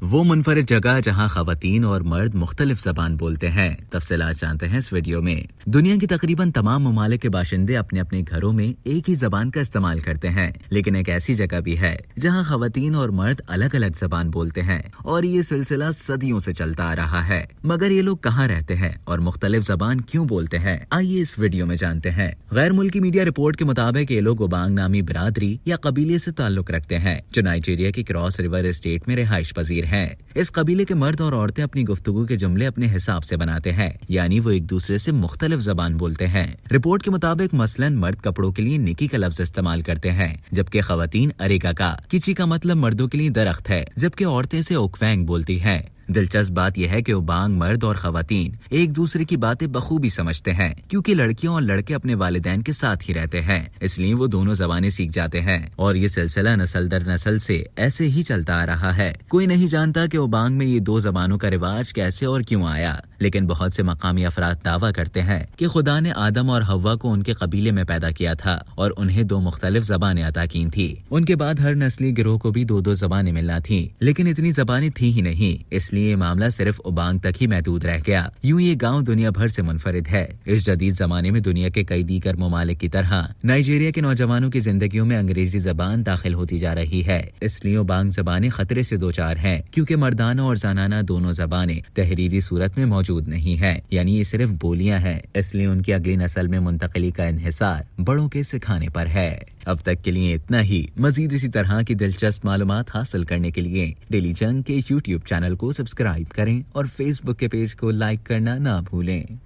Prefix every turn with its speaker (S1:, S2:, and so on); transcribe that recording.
S1: वो मुनफरिद जगह जहाँ खवातीन और मर्द मुख्तलिफ जबान बोलते हैं। तफसीलात जानते हैं इस वीडियो में। दुनिया की तकरीबन तमाम ममालिक के बाशिंदे अपने अपने घरों में एक ही जबान का इस्तेमाल करते हैं, लेकिन एक ऐसी जगह भी है जहाँ खवातीन और मर्द अलग अलग जबान बोलते हैं और ये सिलसिला सदियों से चलता आ रहा है। मगर ये लोग कहाँ रहते हैं और मुख्तलिफ जबान क्यों बोलते हैं, आइए इस वीडियो में जानते हैं। गैर मुल्की मीडिया रिपोर्ट के मुताबिक ये लोग ओबांग नामी बिरादरी या कबीले से ताल्लुक रखते हैं, जो नाइजीरिया की क्रॉस रिवर स्टेट में रिहाइश पजीर हैं। इस कबीले के मर्द और औरतें अपनी गुफ्तगू के जुमले अपने हिसाब से बनाते हैं, यानी वो एक दूसरे से मुख्तलिफ जबान बोलते हैं। रिपोर्ट के मुताबिक मसलन मर्द कपड़ों के लिए निकी का लफ्ज इस्तेमाल करते हैं, जबकि खवातीन अरेका का। किची का मतलब मर्दों के लिए दरख्त है, जबकि औरतें इसे ओकवैंग बोलती हैं। दिलचस्प बात यह है कि ओबांग मर्द और खवातीन एक दूसरे की बातें बखूबी समझते हैं, क्योंकि लड़कियां और लड़के अपने वालिदैन के साथ ही रहते हैं, इसलिए वो दोनों जबानें सीख जाते हैं और ये सिलसिला नस्ल दर नस्ल से ऐसे ही चलता आ रहा है। कोई नहीं जानता कि ओबांग में ये दो जबानों का रिवाज कैसे और क्यों आया, लेकिन बहुत से मकामी अफराद दावा करते हैं कि खुदा ने आदम और हव्वा को उनके कबीले में पैदा किया था और उन्हें दो मुख्तलिफ जबानें अता की थी। उनके बाद हर नस्ली गिरोह को भी दो दो जबानें मिलना थी, लेकिन इतनी जबानें थी ही नहीं, इसलिए ये मामला सिर्फ ओबांग तक ही महदूद रह गया। यूं ये गांव दुनिया भर से मुनफरिद है। इस जदीद जमाने में दुनिया के कई दीगर ममालिक की तरह नाइजीरिया के नौजवानों की जिंदगियों में अंग्रेजी जबान दाखिल होती जा रही है। इसलिए ओबांग जबानें खतरे से दो चार हैं, क्योंकि मर्दाना और जनाना दोनों जबानें तहरीरी सूरत में मौजूद नहीं है, यानी ये सिर्फ बोलियां हैं। इसलिए उनकी अगली नस्ल में मुंतकिली का इन्हिसार बड़ों के सिखाने पर है। अब तक के लिए इतना ही। मजीद इसी तरह की दिलचस्प मालूमात हासिल करने के लिए डेली जंग के YouTube चैनल को सब्सक्राइब करें और Facebook के पेज को लाइक करना ना भूलें।